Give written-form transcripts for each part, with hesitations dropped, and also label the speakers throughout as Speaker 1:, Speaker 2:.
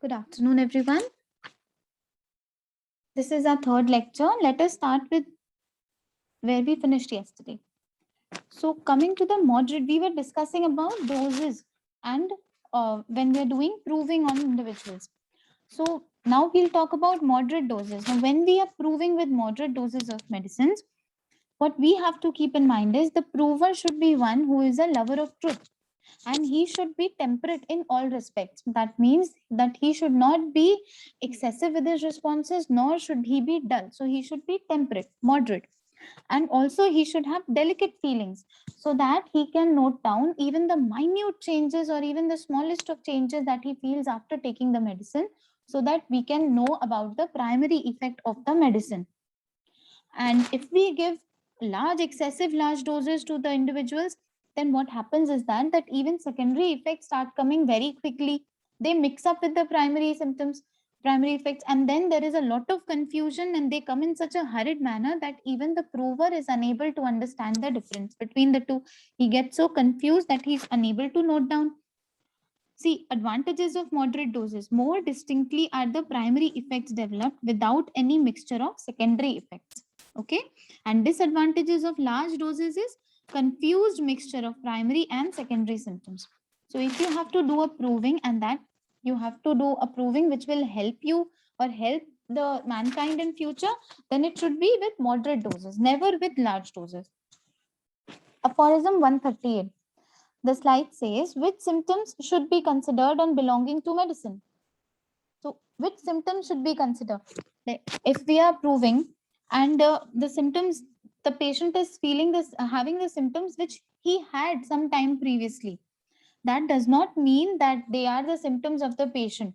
Speaker 1: Good afternoon, everyone. This is our third lecture. Let us start with where we finished yesterday. So, coming to the moderate, we were discussing about doses and when we are doing proving on individuals. So, now we'll talk about moderate doses. Now, when we are proving with moderate doses of medicines, what we have to keep in mind is the prover should be one who is a lover of truth, and he should be temperate in all respects. That means that he should not be excessive with his responses, nor should he be dull. So he should be temperate, moderate, and also he should have delicate feelings so that he can note down even the minute changes or even the smallest of changes that he feels after taking the medicine, so that we can know about the primary effect of the medicine. And if we give excessive large doses to the individuals, then what happens is that even secondary effects start coming very quickly. They mix up with the primary symptoms, primary effects, and then there is a lot of confusion, and they come in such a hurried manner that even the prover is unable to understand the difference between the two. He gets so confused that he's unable to note down. See, advantages of moderate doses. More distinctly are the primary effects developed without any mixture of secondary effects. Okay. And disadvantages of large doses is confused mixture of primary and secondary symptoms. So if you have to do a proving, and that you have to do a proving which will help you or help the mankind in future, then it should be with moderate doses, never with large doses. Aphorism 138. The slide says which symptoms should be considered on belonging to medicine. So, which symptoms should be considered? If we are proving and the symptoms, the patient is feeling this, having the symptoms which he had some time previously, that does not mean that they are the symptoms of the patient.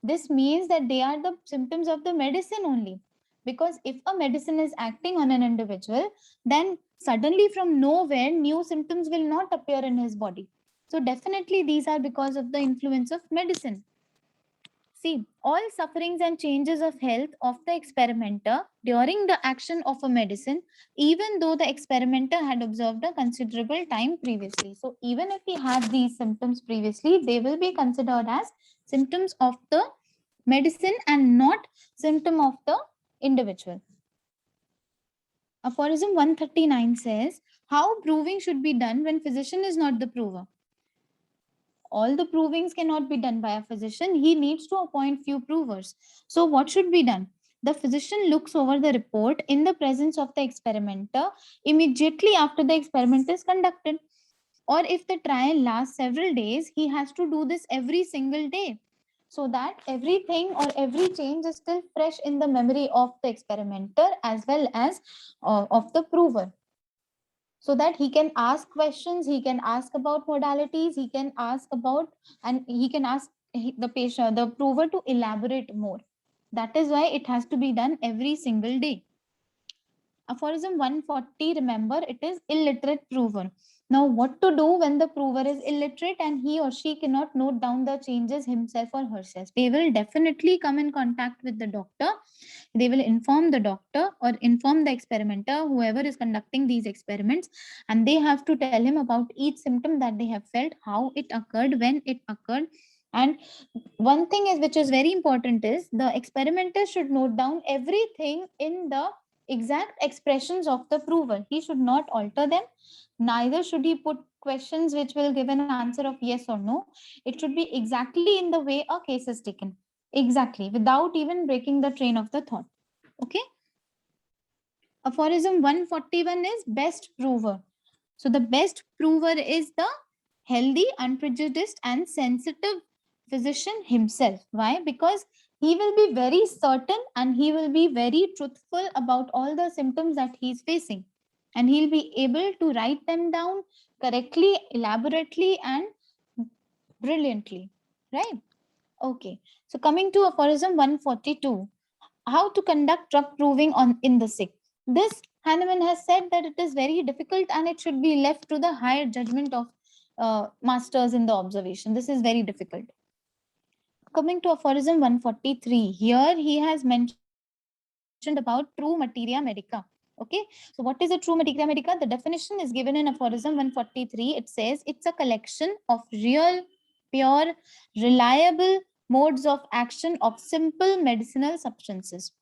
Speaker 1: This means that they are the symptoms of the medicine only. Because if a medicine is acting on an individual, then suddenly from nowhere, new symptoms will not appear in his body. So, definitely, these are because of the influence of medicine. See, all sufferings and changes of health of the experimenter during the action of a medicine, even though the experimenter had observed a considerable time previously. So, even if he had these symptoms previously, they will be considered as symptoms of the medicine and not symptom of the individual. Aphorism 139 says, how proving should be done when physician is not the prover? All the provings cannot be done by a physician. He needs to appoint few provers. So what should be done? The physician looks over the report in the presence of the experimenter immediately after the experiment is conducted. Or if the trial lasts several days, he has to do this every single day, so that everything or every change is still fresh in the memory of the experimenter as well as of the prover, so that he can ask questions, he can ask about modalities, he can ask about, and he can ask the patient, the prover, to elaborate more. That is why it has to be done every single day. Aphorism 140, remember, it is illiterate prover. Now, what to do when the prover is illiterate and he or she cannot note down the changes himself or herself? They will definitely come in contact with the doctor. They will inform the doctor or inform the experimenter, whoever is conducting these experiments, and they have to tell him about each symptom that they have felt, how it occurred, when it occurred. And one thing is which is very important is the experimenter should note down everything in the exact expressions of the prover. He should not alter them, neither should he put questions which will give an answer of yes or no. It should be exactly in the way a case is taken, exactly, without even breaking the train of the thought. Okay. Aphorism 141 is best prover. So the best prover is the healthy, unprejudiced, and sensitive physician himself. Why? Because he will be very certain and he will be very truthful about all the symptoms that he is facing. And he'll be able to write them down correctly, elaborately, and brilliantly. Right? Okay. So coming to aphorism 142, how to conduct drug proving on in the sick. This Hahnemann has said that it is very difficult and it should be left to the higher judgment of masters in the observation. This is very difficult. Coming to aphorism 143, here he has mentioned about true materia medica. Okay, so what is a true materia medica? The definition is given in aphorism 143. It says it's a collection of real, pure, reliable, modes of action of simple medicinal substances.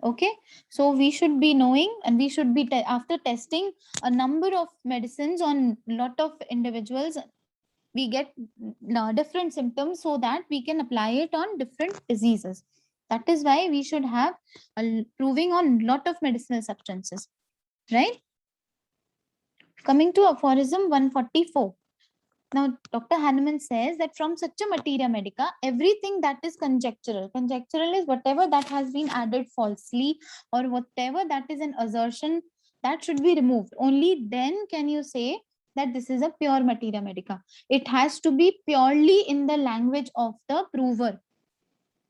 Speaker 1: Okay, so we should be knowing, and we should be after testing a number of medicines on lot of individuals, we get different symptoms so that we can apply it on different diseases. That is why we should have a proving on lot of medicinal substances, right? Coming to aphorism 144. Now, Dr. Hahnemann says that from such a materia medica, everything that is conjectural is whatever that has been added falsely or whatever that is an assertion, that should be removed. Only then can you say that this is a pure materia medica. It has to be purely in the language of the prover,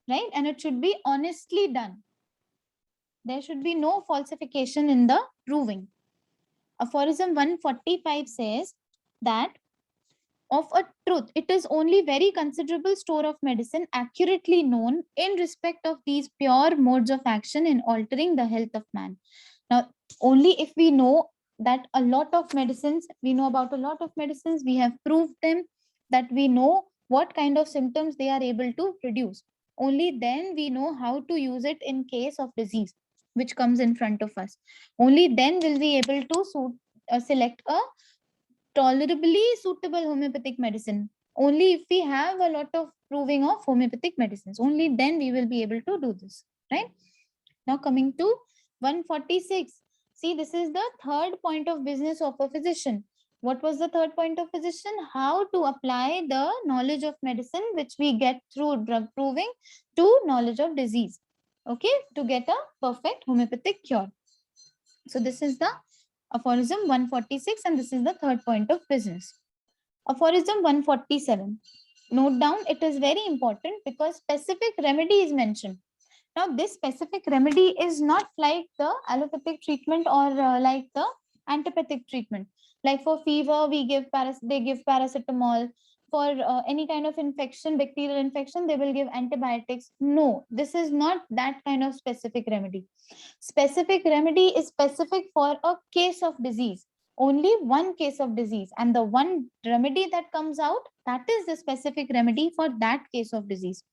Speaker 1: right? And it should be honestly done. There should be no falsification in the proving. Aphorism 145 says that of a truth, it is only very considerable store of medicine accurately known in respect of these pure modes of action in altering the health of man. Now, only if we know that a lot of medicines, we know about a lot of medicines, we have proved them, that we know what kind of symptoms they are able to produce. Only then we know how to use it in case of disease which comes in front of us. Only then will we able to select a tolerably suitable homeopathic medicine. Only if we have a lot of proving of homeopathic medicines, only then we will be able to do this, right? Now coming to 146. See, this is the third point of business of a physician. What was the third point of physician? How to apply the knowledge of medicine which we get through drug proving to knowledge of disease. Okay, to get a perfect homeopathic cure. So this is the aphorism 146, and this is the third point of business. Aphorism 147. Note down, it is very important because specific remedy is mentioned. Now, this specific remedy is not like the allopathic treatment or like the antipathic treatment. Like for fever, they give paracetamol. For any kind of infection, bacterial infection, they will give antibiotics. No, this is not that kind of specific remedy. Specific remedy is specific for a case of disease, only one case of disease, and the one remedy that comes out, that is the specific remedy for that case of disease.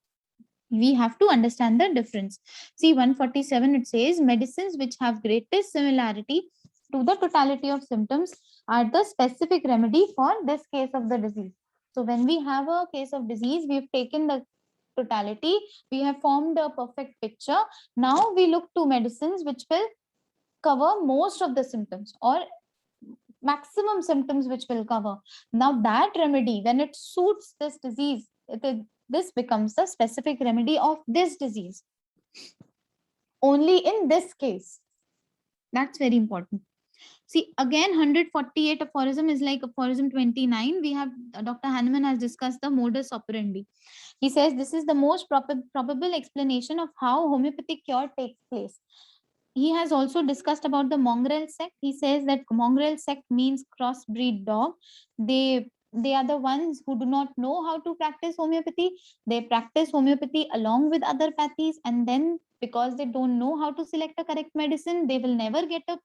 Speaker 1: We have to understand the difference. See, 147, it says medicines which have greatest similarity to the totality of symptoms are the specific remedy for this case of the disease. So when we have a case of disease, we've taken the totality, we have formed a perfect picture. Now we look to medicines which will cover most of the symptoms or maximum symptoms which will cover. Now that remedy, when it suits this disease, this becomes the specific remedy of this disease. Only in this case. That's very important. See, again, 148 aphorism is like aphorism 29. We have Dr. Hahnemann has discussed the modus operandi. He says this is the most probable explanation of how homeopathic cure takes place. He has also discussed about the mongrel sect. He says that mongrel sect means crossbreed dog. They are the ones who do not know how to practice homeopathy. They practice homeopathy along with other pathies, and then because they don't know how to select a correct medicine, they will never get a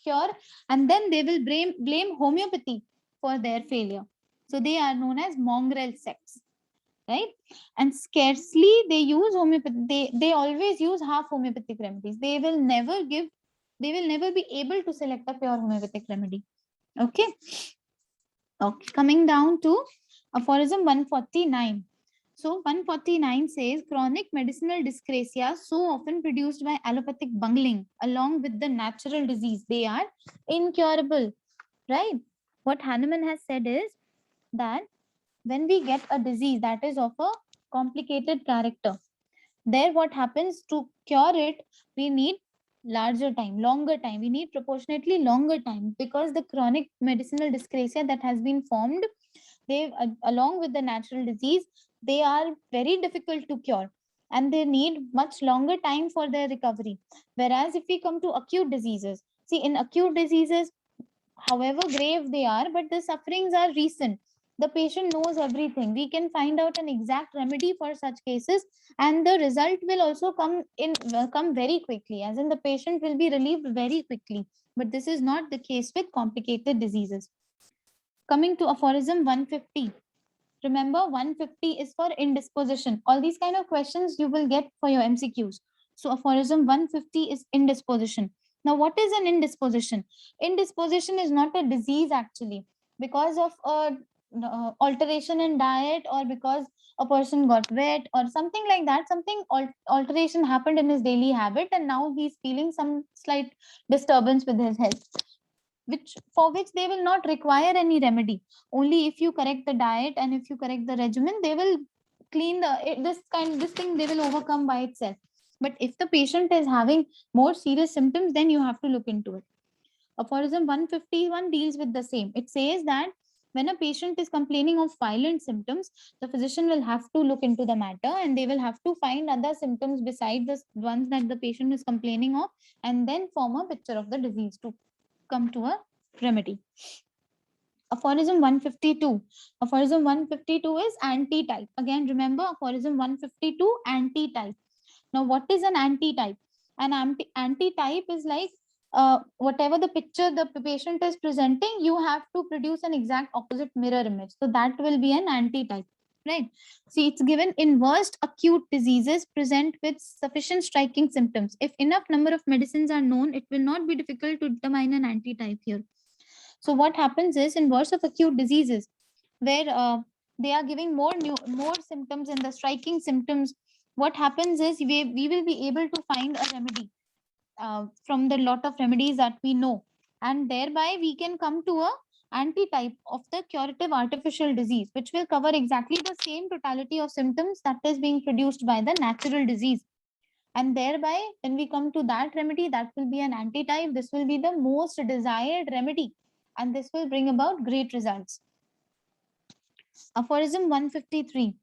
Speaker 1: cure, and then they will blame homeopathy for their failure. So they are known as mongrel sects, right? And scarcely they use homeopathy. They always use half homeopathic remedies. They will never be able to select a pure homeopathic remedy. Okay. Okay. Coming down to aphorism 149. So 149 says chronic medicinal dyscrasia so often produced by allopathic bungling along with the natural disease, they are incurable, right? What Hahnemann has said is that when we get a disease that is of a complicated character, there what happens, to cure it, we need longer time. We need proportionately longer time, because the chronic medicinal dyscrasia that has been formed, they along with the natural disease, they are very difficult to cure, and they need much longer time for their recovery. Whereas if we come to acute diseases, see, in acute diseases, however grave they are, but the sufferings are recent, the patient knows everything, we can find out an exact remedy for such cases, and the result will also come very quickly, as in the patient will be relieved very quickly. But this is not the case with complicated diseases. Coming to aphorism 150. Remember, 150 is for indisposition. All these kind of questions you will get for your MCQs. So aphorism 150 is indisposition. Now, what is an indisposition? Indisposition is not a disease actually, because of a alteration in diet, or because a person got wet or something like that. Something alteration happened in his daily habit, and now he's feeling some slight disturbance with his health, which for which they will not require any remedy. Only if you correct the diet and if you correct the regimen, they will clean this thing they will overcome by itself. But if the patient is having more serious symptoms, then you have to look into it. Aphorism 151 deals with the same. It says that when a patient is complaining of violent symptoms, the physician will have to look into the matter, and they will have to find other symptoms besides the ones that the patient is complaining of, and then form a picture of the disease to come to a remedy. Aphorism 152. Aphorism 152 is anti-type. Again, remember, aphorism 152, anti-type. Now, what is an anti-type? An anti-type is like whatever the picture the patient is presenting, you have to produce an exact opposite mirror image. So that will be an anti-type, right? See, it's given in worst acute diseases present with sufficient striking symptoms. If enough number of medicines are known, it will not be difficult to determine an anti-type here. So what happens is, in worst of acute diseases, where they are giving more symptoms and the striking symptoms, what happens is we will be able to find a remedy from the lot of remedies that we know, and thereby we can come to a anti-type of the curative artificial disease, which will cover exactly the same totality of symptoms that is being produced by the natural disease. And thereby, when we come to that remedy, that will be an anti-type. This will be the most desired remedy, and this will bring about great results. Aphorism 153.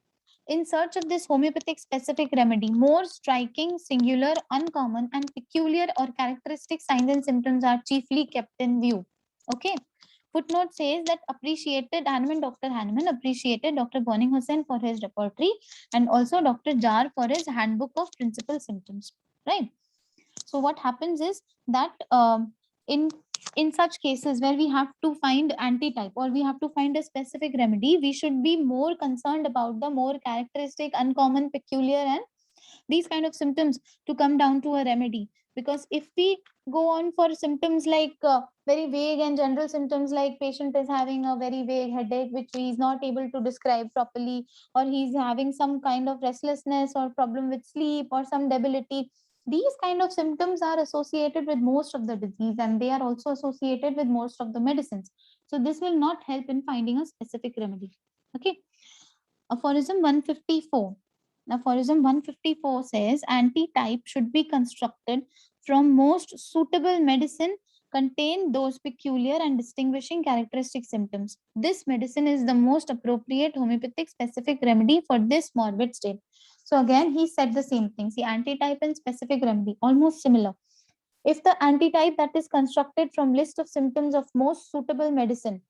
Speaker 1: In search of this homeopathic specific remedy, more striking, singular, uncommon, and peculiar or characteristic signs and symptoms are chiefly kept in view. Okay. Footnote says that Dr. Hahnemann appreciated Dr. Bonninghausen for his repertory, and also Dr. Jar for his handbook of principal symptoms. Right. So what happens is that in such cases where we have to find anti-type, or we have to find a specific remedy, we should be more concerned about the more characteristic, uncommon, peculiar, and these kind of symptoms to come down to a remedy. Because if we go on for symptoms like very vague and general symptoms, like patient is having a very vague headache which he is not able to describe properly, or he's having some kind of restlessness or problem with sleep or some debility, these kind of symptoms are associated with most of the disease, and they are also associated with most of the medicines. So this will not help in finding a specific remedy. Okay. Aphorism 154. Aphorism 154 says anti-type should be constructed from most suitable medicine contain those peculiar and distinguishing characteristic symptoms. This medicine is the most appropriate homeopathic specific remedy for this morbid state. So again, he said the same thing. See, anti-type and specific remedy, almost similar. If the anti-type that is constructed from list of symptoms of most suitable medicine,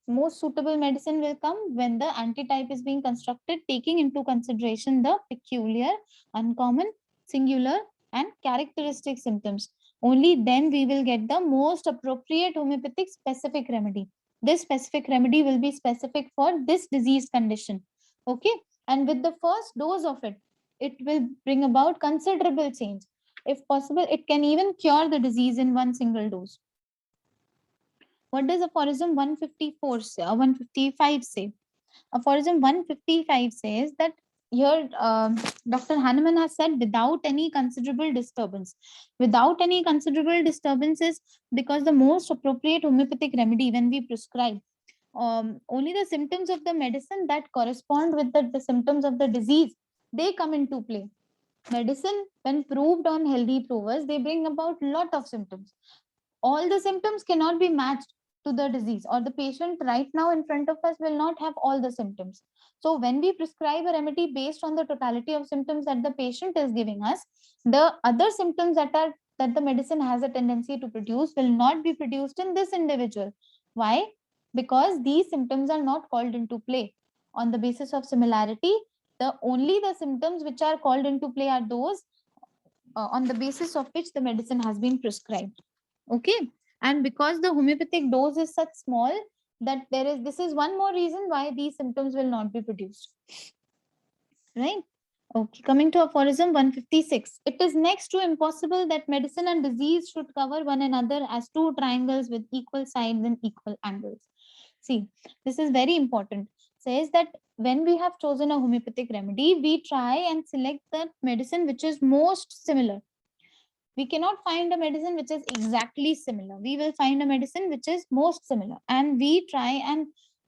Speaker 1: most suitable medicine will come when the anti-type is being constructed, taking into consideration the peculiar, uncommon, singular, and characteristic symptoms. Only then we will get the most appropriate homeopathic specific remedy. This specific remedy will be specific for this disease condition. Okay. And with the first dose of it, it will bring about considerable change. If possible, it can even cure the disease in one single dose. What does aphorism 154 say, 155 say? Aphorism 155 says that here Dr. Hahnemann has said without any considerable disturbance. Without any considerable disturbances, because the most appropriate homeopathic remedy when we prescribe, only the symptoms of the medicine that correspond with the symptoms of the disease, they come into play. Medicine, when proved on healthy provers, they bring about lot of symptoms. All the symptoms cannot be matched to the disease, or the patient right now in front of us will not have all the symptoms. So when we prescribe a remedy based on the totality of symptoms that the patient is giving us, the other symptoms that the medicine has a tendency to produce will not be produced in this individual. Why? Because these symptoms are not called into play. On the basis of similarity, the symptoms which are called into play are those on the basis of which the medicine has been prescribed. Okay. And because the homeopathic dose is such small, that this is one more reason why these symptoms will not be produced. Right? Okay, coming to aphorism 156. It is next to impossible that medicine and disease should cover one another as two triangles with equal sides and equal angles. See, this is very important. Says that when we have chosen a homeopathic remedy, we try and select the medicine which is most similar. We cannot find a medicine which is exactly similar. We will find a medicine which is most similar, and we try and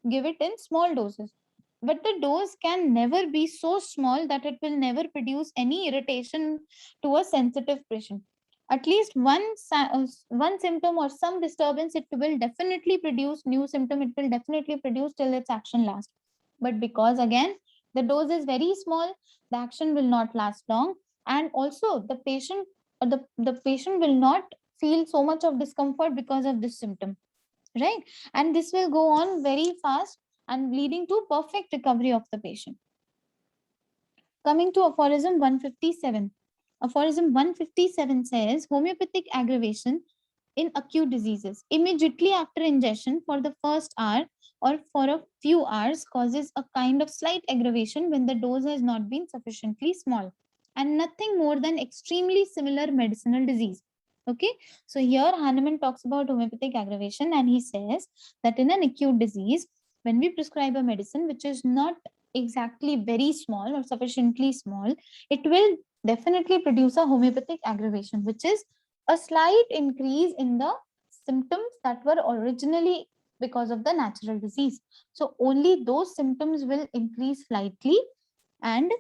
Speaker 1: give it in small doses. But the dose can never be so small that it will never produce any irritation to a sensitive patient. At least one symptom or some disturbance, it will definitely produce new symptom. It will definitely produce till its action lasts. But because again the dose is very small, the action will not last long, and also the patient will not feel so much of discomfort because of this symptom, right? And this will go on very fast and leading to perfect recovery of the patient. Coming to aphorism 157. Aphorism 157 says homeopathic aggravation in acute diseases immediately after ingestion for the first hour or for a few hours causes a kind of slight aggravation when the dose has not been sufficiently small, and nothing more than extremely similar medicinal disease. Okay, so here Hahnemann talks about homeopathic aggravation, and he says that in an acute disease, when we prescribe a medicine which is not exactly very small or sufficiently small, it will definitely produce a homeopathic aggravation, which is a slight increase in the symptoms that were originally because of the natural disease. So only those symptoms will increase slightly, and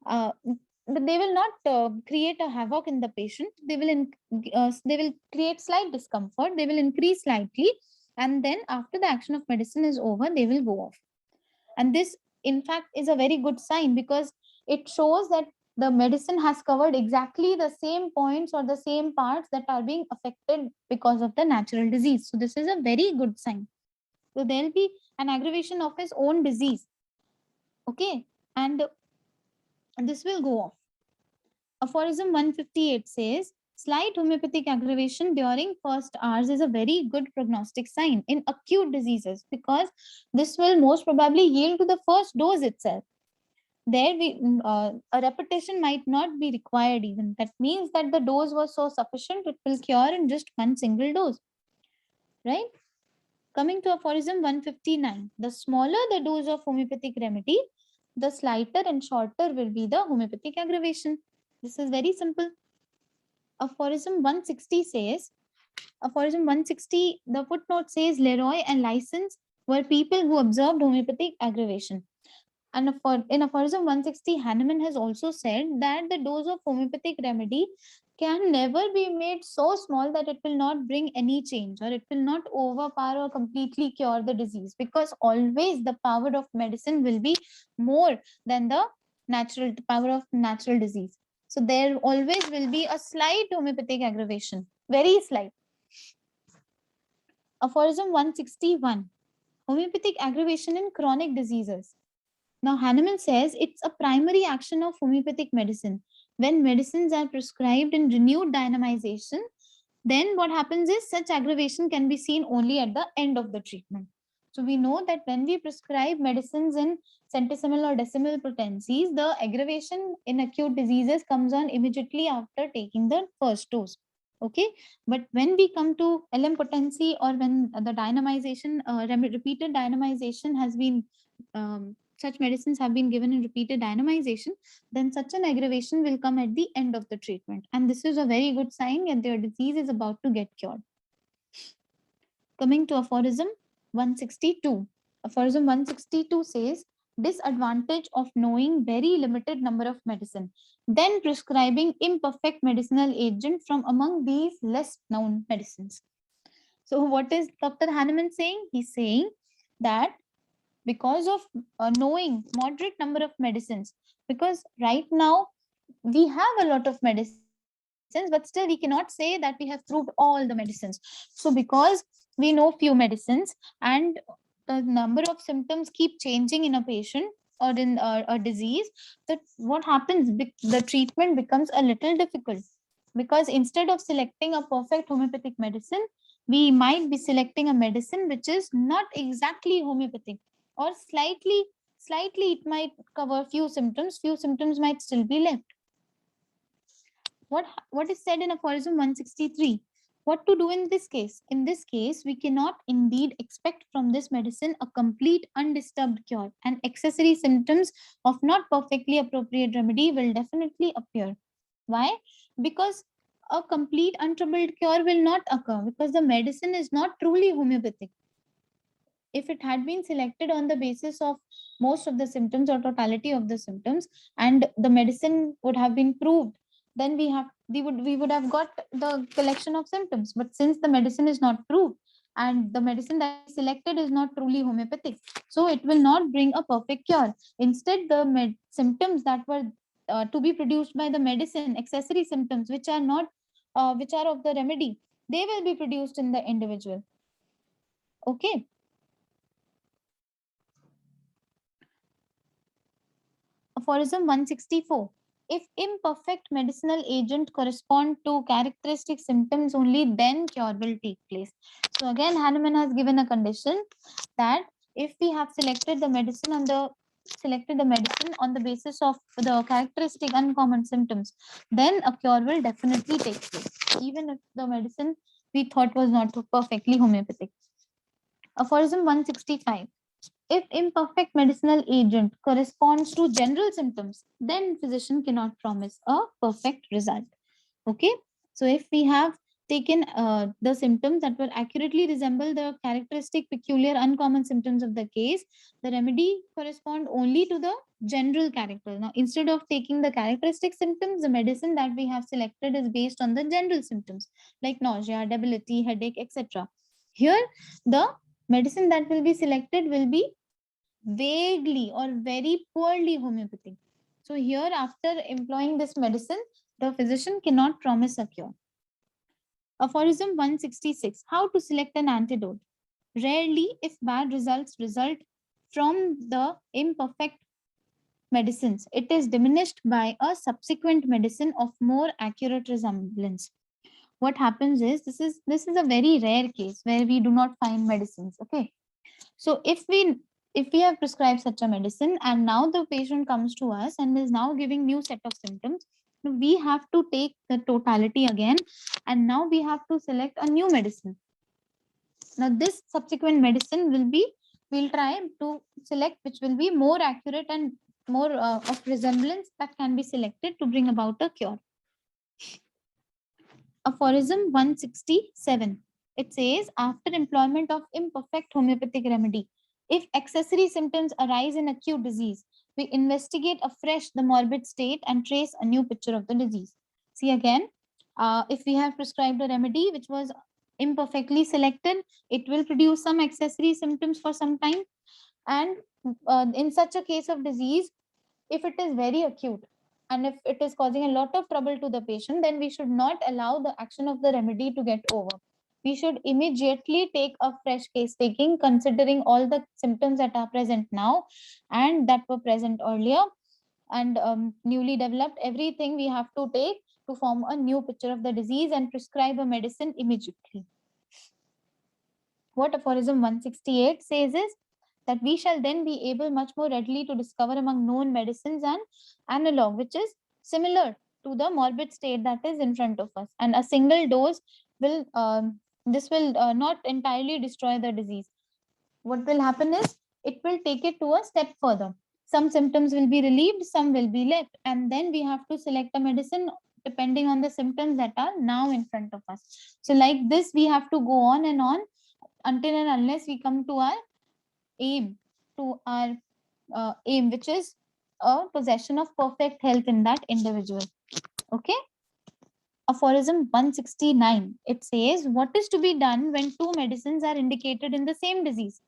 Speaker 1: they will not create a havoc in the patient. They will create slight discomfort. They will increase slightly, and then after the action of medicine is over, they will go off. And this, in fact, is a very good sign because it shows that the medicine has covered exactly the same points or the same parts that are being affected because of the natural disease. So this is a very good sign. So there'll be an aggravation of his own disease. Okay. And this will go off. Aphorism 158 says, slight homeopathic aggravation during first hours is a very good prognostic sign in acute diseases because this will most probably yield to the first dose itself. There a repetition might not be required even. That means that the dose was so sufficient, it will cure in just one single dose, right? Coming to aphorism 159, the smaller the dose of homeopathic remedy, the slighter and shorter will be the homeopathic aggravation. This is very simple. Aphorism 160 says, aphorism 160, the footnote says Leroy and License were people who observed homeopathic aggravation. And in aphorism 160, Hahnemann has also said that the dose of homeopathic remedy can never be made so small that it will not bring any change, or it will not overpower or completely cure the disease, because always the power of medicine will be more than the power of natural disease. So there always will be a slight homeopathic aggravation, very slight. Aphorism 161, homeopathic aggravation in chronic diseases. Now, Hahnemann says it's a primary action of homeopathic medicine. When medicines are prescribed in renewed dynamization, then what happens is such aggravation can be seen only at the end of the treatment. So we know that when we prescribe medicines in centesimal or decimal potencies, the aggravation in acute diseases comes on immediately after taking the first dose. Okay, but when we come to LM potency, or when the dynamization, repeated dynamization has been such medicines have been given in repeated dynamization, then such an aggravation will come at the end of the treatment. And this is a very good sign that their disease is about to get cured. Coming to aphorism 162. Aphorism 162 says, disadvantage of knowing very limited number of medicine, then prescribing imperfect medicinal agent from among these less known medicines. So what is Dr. Hahnemann saying? He's saying that because of knowing moderate number of medicines, because right now we have a lot of medicines, but still we cannot say that we have proved all the medicines. So because we know few medicines and the number of symptoms keep changing in a patient or in a disease, that what happens, the treatment becomes a little difficult, because instead of selecting a perfect homeopathic medicine, we might be selecting a medicine which is not exactly homeopathic, or slightly it might cover few symptoms might still be left. What is said in aphorism 163? What to do in this case? In this case, we cannot indeed expect from this medicine a complete undisturbed cure, and accessory symptoms of not perfectly appropriate remedy will definitely appear. Why? Because a complete untroubled cure will not occur, because the medicine is not truly homeopathic. If it had been selected on the basis of most of the symptoms or totality of the symptoms, and the medicine would have been proved, then we would have got the collection of symptoms. But since the medicine is not proved, and the medicine that is selected is not truly homeopathic, so it will not bring a perfect cure. Instead, the symptoms that were to be produced by the medicine, accessory symptoms which are not which are of the remedy, they will be produced in the individual. Okay. Aphorism 164. If imperfect medicinal agent correspond to characteristic symptoms only, then cure will take place. So again, Hahnemann has given a condition that if we have selected the medicine on the basis of the characteristic uncommon symptoms, then a cure will definitely take place, even if the medicine we thought was not perfectly homeopathic. Aphorism 165. If imperfect medicinal agent corresponds to general symptoms, then physician cannot promise a perfect result. Okay. So if we have taken the symptoms that will accurately resemble the characteristic, peculiar, uncommon symptoms of the case, the remedy correspond only to the general character. Now, instead of taking the characteristic symptoms, the medicine that we have selected is based on the general symptoms like nausea, debility, headache, etc. Here, the medicine that will be selected will be vaguely or very poorly homeopathic. So here, after employing this medicine, the physician cannot promise a cure. Aphorism 166. How to select an antidote? Rarely, if bad results result from the imperfect medicines, it is diminished by a subsequent medicine of more accurate resemblance. What happens is, this is a very rare case where we do not find medicines. Okay. So if we have prescribed such a medicine, and now the patient comes to us and is now giving new set of symptoms, we have to take the totality again, and now we have to select a new medicine. Now this subsequent medicine we'll try to select which will be more accurate and more of resemblance that can be selected to bring about a cure. Aphorism 167. It says, after employment of imperfect homeopathic remedy, if accessory symptoms arise in acute disease, we investigate afresh the morbid state and trace a new picture of the disease. See again, if we have prescribed a remedy which was imperfectly selected, it will produce some accessory symptoms for some time. And in such a case of disease, if it is very acute and if it is causing a lot of trouble to the patient, then we should not allow the action of the remedy to get over. We should immediately take a fresh case taking, considering all the symptoms that are present now and that were present earlier, and newly developed. Everything we have to take to form a new picture of the disease and prescribe a medicine immediately. What aphorism 168 says is that we shall then be able much more readily to discover among known medicines an analog which is similar to the morbid state that is in front of us, and a single dose will not entirely destroy the disease. What will happen is it will take it to a step further. Some symptoms will be relieved, some will be left, and then we have to select a medicine depending on the symptoms that are now in front of us. So like this we have to go on and on until and unless we come to our aim, which is a possession of perfect health in that individual. Okay. Aphorism 169. It says, what is to be done when two medicines are indicated in the same disease?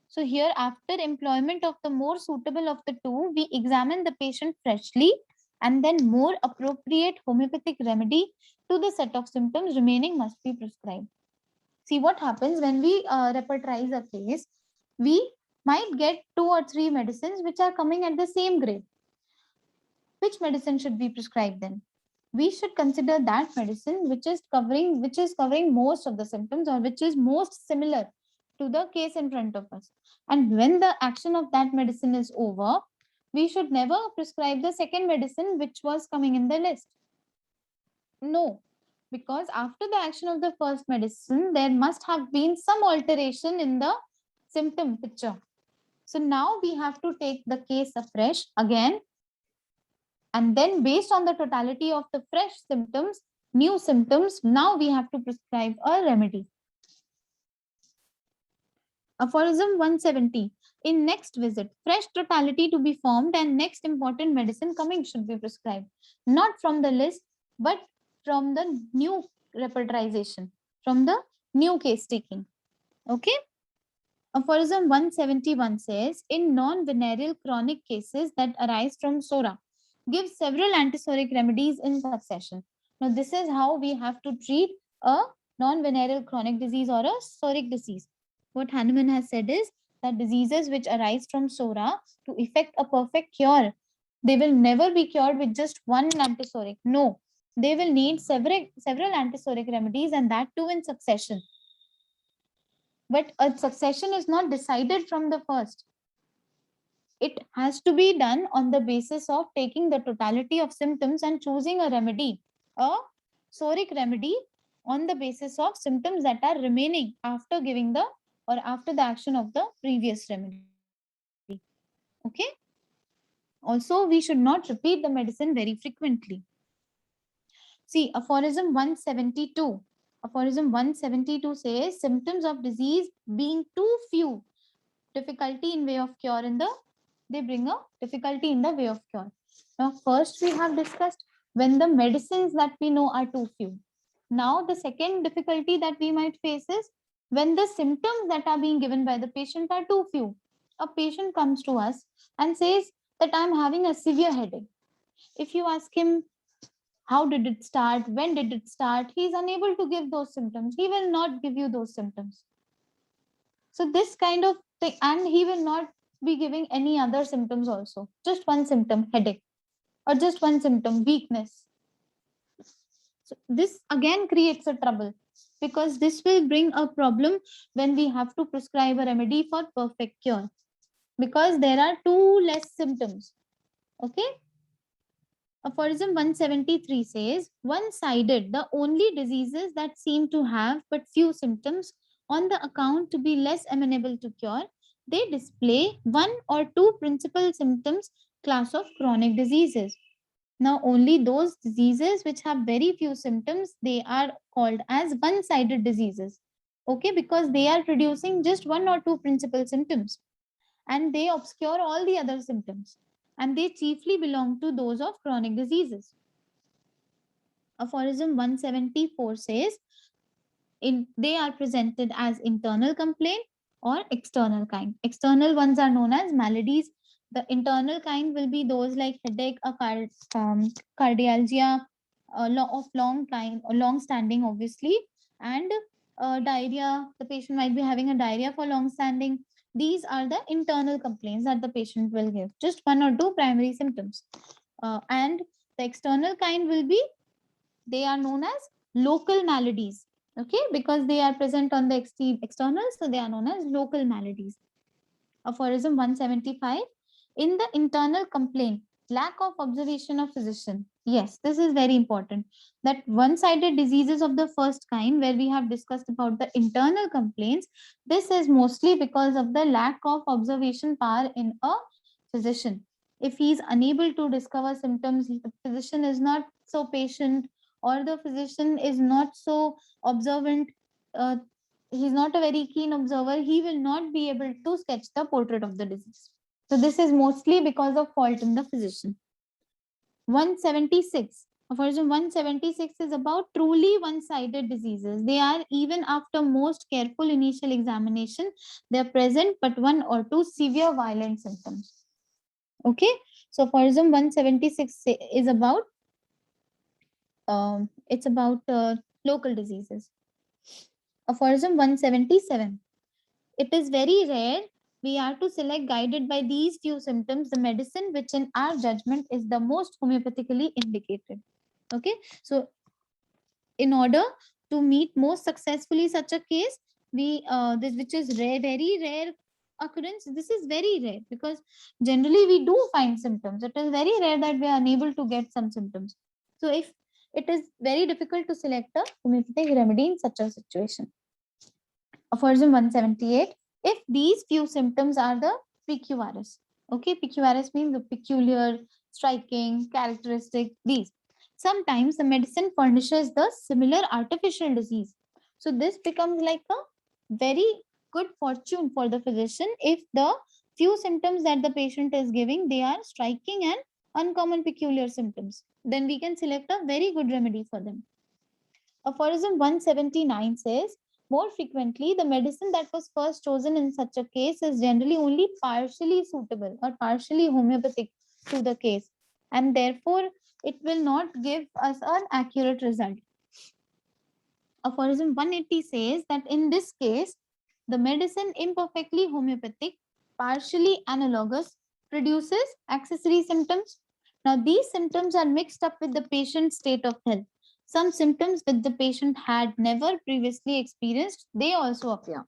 Speaker 1: So here, after employment of the more suitable of the two, we examine the patient freshly, and then more appropriate homeopathic remedy to the set of symptoms remaining must be prescribed. See what happens when we repertorize a case, we might get 2 or 3 medicines which are coming at the same grade. Which medicine should we prescribe then? we should consider that medicine which is covering most of the symptoms, or which is most similar to the case in front of us. And when the action of that medicine is over, we should never prescribe the second medicine which was coming in the list. No, because after the action of the first medicine, there must have been some alteration in the symptom picture. So now we have to take the case afresh again, and then based on the totality of the fresh symptoms, new symptoms, now we have to prescribe a remedy. Aphorism 170. In next visit, fresh totality to be formed and next important medicine coming should be prescribed. Not from the list, but from the new repertorization, from the new case taking. Okay. Aphorism 171 says, in non-venereal chronic cases that arise from SORA, give several antisoric remedies in succession. Now, this is how we have to treat a non-venereal chronic disease or a soric disease. What Hahnemann has said is that diseases which arise from SORA to effect a perfect cure, they will never be cured with just one antisoric. No, they will need several antisoric remedies, and that too in succession. But a succession is not decided from the first. It has to be done on the basis of taking the totality of symptoms and choosing a remedy, a soric remedy, on the basis of symptoms that are remaining after giving the or after the action of the previous remedy. Okay. Also, we should not repeat the medicine very frequently. See, aphorism 172. Aphorism 172 says, symptoms of disease being too few, difficulty in way of cure they bring a difficulty in the way of cure. Now, first we have discussed when the medicines that we know are too few. Now, the second difficulty that we might face is when the symptoms that are being given by the patient are too few. A patient comes to us and says that I'm having a severe headache. If you ask him, how did it start? When did it start? He is unable to give those symptoms. He will not give you those symptoms. So this kind of thing, and he will not be giving any other symptoms also. Just one symptom, headache, or just one symptom, weakness. So this again creates a trouble, because this will bring a problem when we have to prescribe a remedy for perfect cure, because there are two less symptoms. Okay. Aphorism 173 says, one-sided, the only diseases that seem to have but few symptoms on the account to be less amenable to cure, they display one or two principal symptoms, class of chronic diseases. Now, only those diseases which have very few symptoms, they are called as one-sided diseases. Okay, because they are producing just one or two principal symptoms, and they obscure all the other symptoms, and they chiefly belong to those of chronic diseases. Aphorism 174 says, they are presented as internal complaint or external kind. External ones are known as maladies. The internal kind will be those like headache, cardialgia, of long time or long standing, obviously, and diarrhea. The patient might be having a diarrhea for long standing. These are the internal complaints that the patient will give. Just one or two primary symptoms. And the external kind will be, they are known as local maladies. Okay, because they are present on the external, so they are known as local maladies. Aphorism 175. In the internal complaint, lack of observation of physician. Yes, this is very important. That one-sided diseases of the first kind, where we have discussed about the internal complaints, this is mostly because of the lack of observation power in a physician. If he is unable to discover symptoms, the physician is not so patient, or the physician is not so observant, he's not a very keen observer, he will not be able to sketch the portrait of the disease. So this is mostly because of fault in the physician. 176. Aphorism 176 is about truly one-sided diseases. They are, even after most careful initial examination, they are present but one or two severe violent symptoms. Okay. So aphorism 176 is about it's about local diseases. Aphorism 177. It is very rare we are to select, guided by these few symptoms, the medicine which in our judgment is the most homeopathically indicated. Okay, so in order to meet most successfully such a case, we this, which is rare, very rare occurrence, this is very rare because generally we do find symptoms. It is very rare that we are unable to get some symptoms. So if it is very difficult to select a homeopathic remedy in such a situation. Aphorism 178, if these few symptoms are the PQRS. Okay, PQRS means the peculiar, striking, characteristic, these. Sometimes the medicine furnishes the similar artificial disease. So this becomes like a very good fortune for the physician if the few symptoms that the patient is giving, they are striking and uncommon peculiar symptoms. Then we can select a very good remedy for them. Aphorism 179 says, more frequently, the medicine that was first chosen in such a case is generally only partially suitable or partially homeopathic to the case, and therefore it will not give us an accurate result. Aphorism 180 says that in this case, the medicine imperfectly homeopathic, partially analogous, produces accessory symptoms. Now, these symptoms are mixed up with the patient's state of health. Some symptoms that the patient had never previously experienced, they also appear.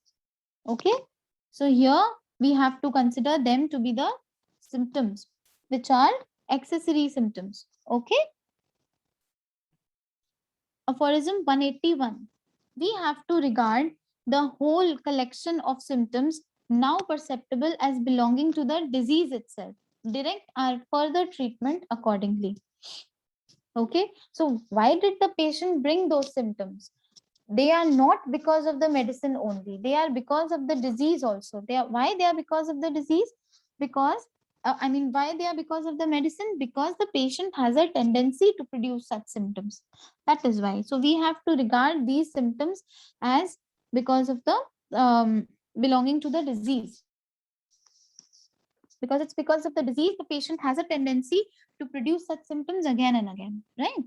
Speaker 1: Okay, so here we have to consider them to be the symptoms, which are accessory symptoms. Okay, aphorism 181. We have to regard the whole collection of symptoms now perceptible as belonging to the disease itself. Direct our further treatment accordingly. Okay, so why did the patient bring those symptoms? They are not because of the medicine only, they are because of the disease also. They are, why they are because of the disease? Because why they are because of the medicine? Because the patient has a tendency to produce such symptoms. That is why. So we have to regard these symptoms as because of the belonging to the disease. Because it's because of the disease, the patient has a tendency to produce such symptoms again and again, right?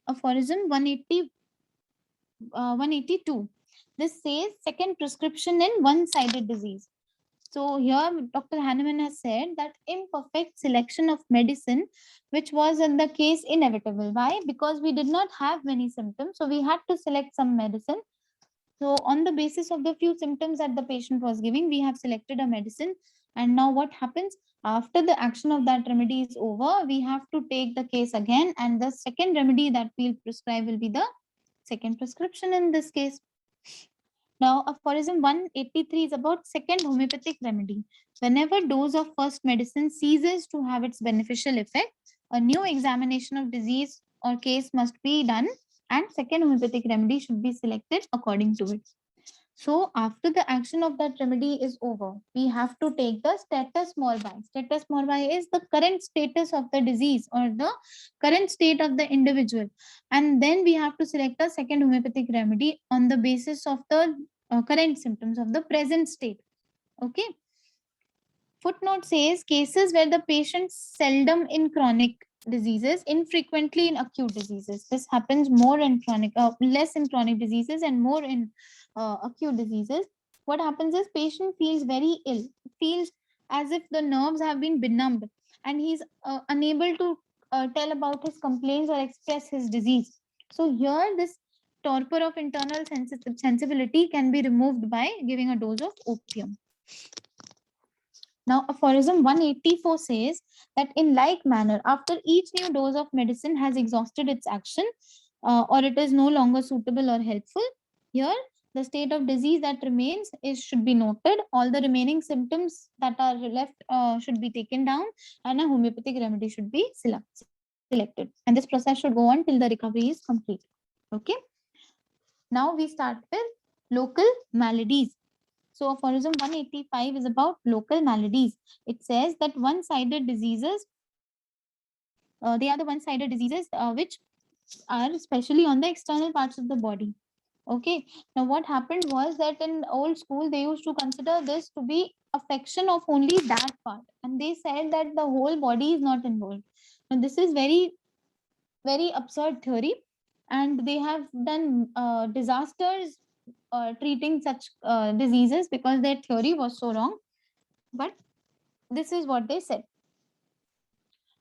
Speaker 1: Aphorism 182. This says second prescription in one-sided disease. So here Dr. Hahnemann has said that imperfect selection of medicine, which was in the case inevitable. Why? Because we did not have many symptoms. So we had to select some medicine. So on the basis of the few symptoms that the patient was giving, we have selected a medicine. And now what happens? After the action of that remedy is over, we have to take the case again. And the second remedy that we'll prescribe will be the second prescription in this case. Now, aphorism 183 is about second homeopathic remedy. Whenever dose of first medicine ceases to have its beneficial effect, a new examination of disease or case must be done, and second homeopathic remedy should be selected according to it. So after the action of that remedy is over, we have to take the status morbi. Status morbi is the current status of the disease or the current state of the individual. And then we have to select a second homeopathic remedy on the basis of the current symptoms of the present state. Okay. Footnote says cases where the patient seldom in chronic diseases, infrequently in acute diseases. This happens more in chronic, less in chronic diseases and more in acute diseases. What happens is patient feels very ill, feels as if the nerves have been benumbed, and he's unable to tell about his complaints or express his disease. So here, this torpor of internal sensibility can be removed by giving a dose of opium. Now, aphorism 184 says that in like manner, after each new dose of medicine has exhausted its action or it is no longer suitable or helpful, here the state of disease that remains should be noted. All the remaining symptoms that are left should be taken down, and a homeopathic remedy should be selected. And this process should go on till the recovery is complete. Okay. Now we start with local maladies. So aphorism 185 is about local maladies. It says that one-sided diseases, they are the one-sided diseases which are especially on the external parts of the body. Okay. Now what happened was that in old school, they used to consider this to be affection of only that part. And they said that the whole body is not involved. Now this is very, very absurd theory. And they have done disasters treating such diseases because their theory was so wrong. But this is what they said.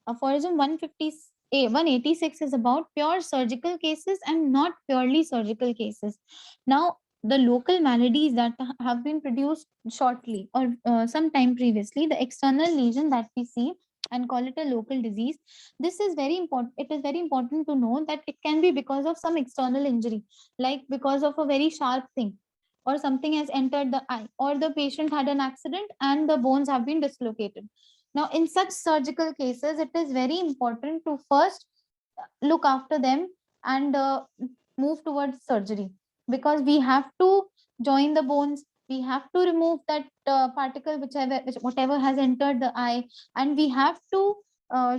Speaker 1: Aphorism 186 is about pure surgical cases and not purely surgical cases. Now, the local maladies that have been produced shortly or sometime previously, the external lesion that we see and call it a local disease, this is very important. It is very important to know that it can be because of some external injury, like because of a very sharp thing, or something has entered the eye, or the patient had an accident and the bones have been dislocated. Now, in such surgical cases, it is very important to first look after them and move towards surgery, because we have to join the bones, we have to remove that particle whatever has entered the eye, and we have to uh,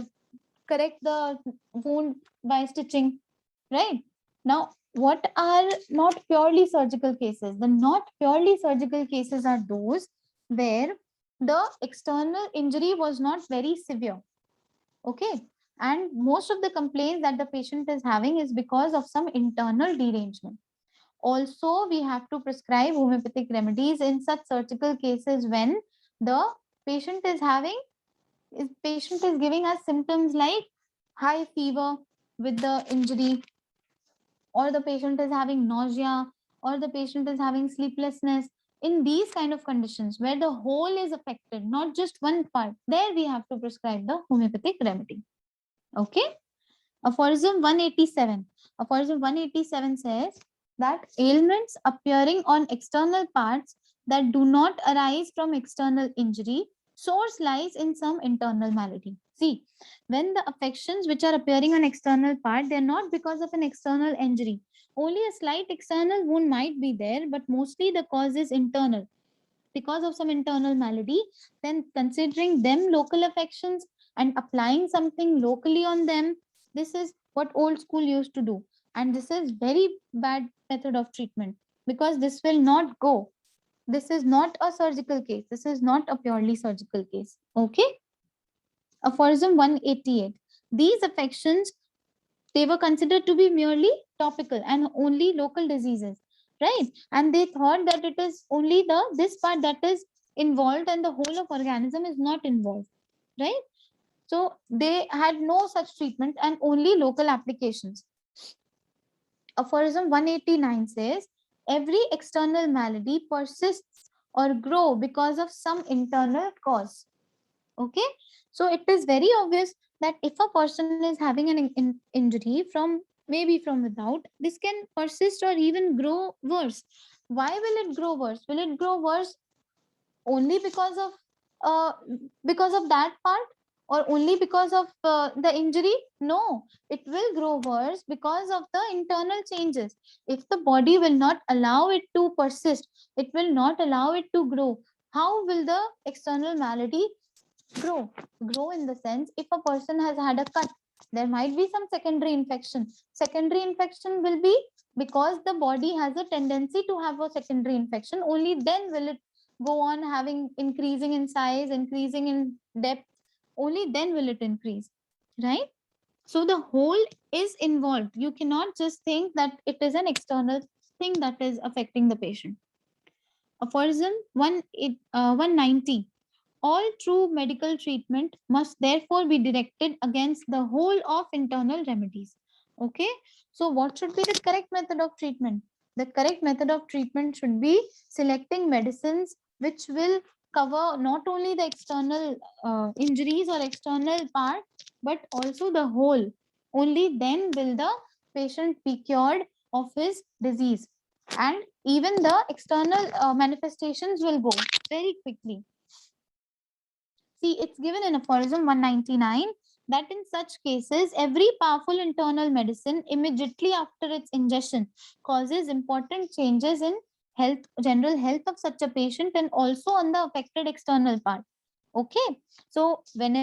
Speaker 1: correct the wound by stitching, right? Now, what are not purely surgical cases? The not purely surgical cases are those where the external injury was not very severe. Okay. And most of the complaints that the patient is having is because of some internal derangement. Also, we have to prescribe homeopathic remedies in such surgical cases when the patient is having patient is giving us symptoms like high fever with the injury, or the patient is having nausea, or the patient is having sleeplessness. In these kind of conditions where the whole is affected, not just one part, there we have to prescribe the homeopathic remedy. Okay. Aphorism 187. Aphorism 187 says that ailments appearing on external parts that do not arise from external injury, source lies in some internal malady. See, when the affections which are appearing on external part, they're not because of an external injury. Only a slight external wound might be there, but mostly the cause is internal, because of some internal malady. Then considering them local affections and applying something locally on them, this is what old school used to do, and this is very bad method of treatment, because this will not go. This is not a surgical case, this is not a purely surgical case. Okay. Aphorism 188. These affections, they were considered to be merely topical and only local diseases, right? And they thought that it is only the this part that is involved and the whole of organism is not involved, right? So they had no such treatment and only local applications. Aphorism 189 says every external malady persists or grow because of some internal cause. Okay. So it is very obvious that if a person is having an injury from maybe from without, this can persist or even grow worse. Why will it grow worse? Will it grow worse only uh, because of that part, or only because of the injury? No, it will grow worse because of the internal changes. If the body will not allow it to persist, it will not allow it to grow, how will the external malady grow? Grow in the sense, if a person has had a cut, there might be some secondary infection. Secondary infection will be because the body has a tendency to have a secondary infection. Only then will it go on having increasing in size, increasing in depth. Only then will it increase, right? So the whole is involved. You cannot just think that it is an external thing that is affecting the patient. Aphorism 190. All true medical treatment must therefore be directed against the whole of internal remedies. Okay. So what should be the correct method of treatment? The correct method of treatment should be selecting medicines which will cover not only the external injuries or external part, but also the whole. Only then will the patient be cured of his disease, and even the external manifestations will go very quickly. See, it's given in aphorism 199 that in such cases, every powerful internal medicine immediately after its ingestion causes important changes in health, general health of such a patient, and also on the affected external part. Okay. So whenever